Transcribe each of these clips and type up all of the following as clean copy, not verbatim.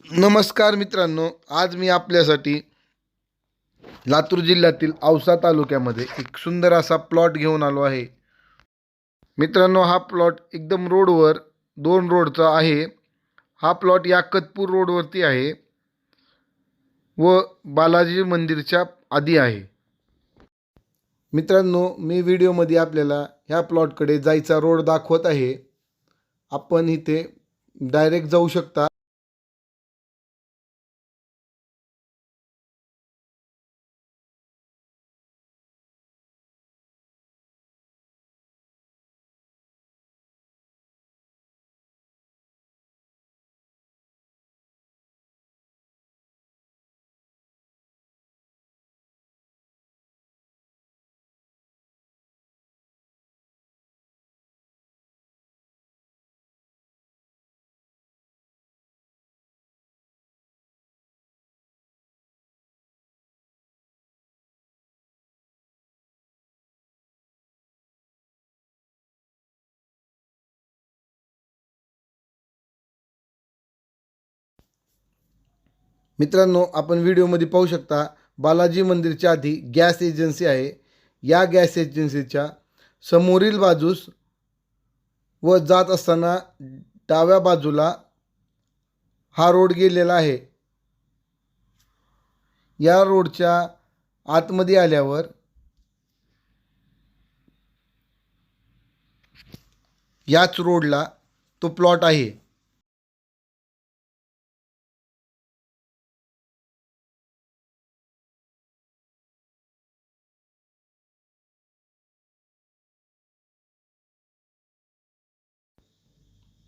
नमस्कार मित्रांनो, आज मी आपल्यासाठी लातूर जिल्ह्यातील औसा तालुक्यामध्ये एक सुंदर असा प्लॉट घेऊन आलो आहे. मित्रांनो, हा प्लॉट एकदम रोडवर 2 रोडचा आहे. हा प्लॉट याकतपूर रोडवरती आहे व बालाजी मंदिरच्या आधी आहे. मित्रांनो, मी व्हिडिओमध्ये आपल्याला ह्या प्लॉटकडे जायचा रोड दाखवत आहे. आपण इथे डायरेक्ट जाऊ शकता. मित्रांनो, आपण व्हिडिओमध्ये पाहू शकता बालाजी मंदिरच्या आधी गॅस एजन्सी आहे. या गॅस एजन्सीच्या समोरील बाजूस व जात असताना डाव्या बाजूला हा रोड गेलेला आहे. या रोडच्या आतमध्ये आल्यावर याच रोडला तो प्लॉट आहे.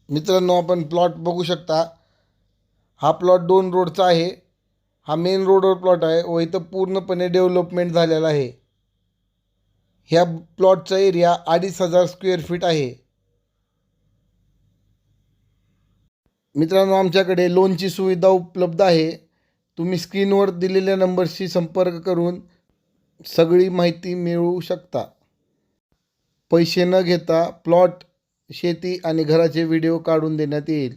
मित्रांनो, आपण प्लॉट बघू शकता. हा प्लॉट 2 रोडचा आहे. हा मेन रोडवर प्लॉट आहे व इथं पूर्णपणे डेव्हलपमेंट झालेला आहे. ह्या प्लॉटचा एरिया 2500 स्क्वेअर फीट आहे. मित्रांनो, आमच्याकडे लोनची सुविधा उपलब्ध आहे. तुम्ही स्क्रीनवर दिलेल्या नंबरशी संपर्क करून सगळी माहिती मिळवू शकता. पैसे न घेता प्लॉट, शेती आणि घराचे व्हिडिओ काढून देण्यात येईल.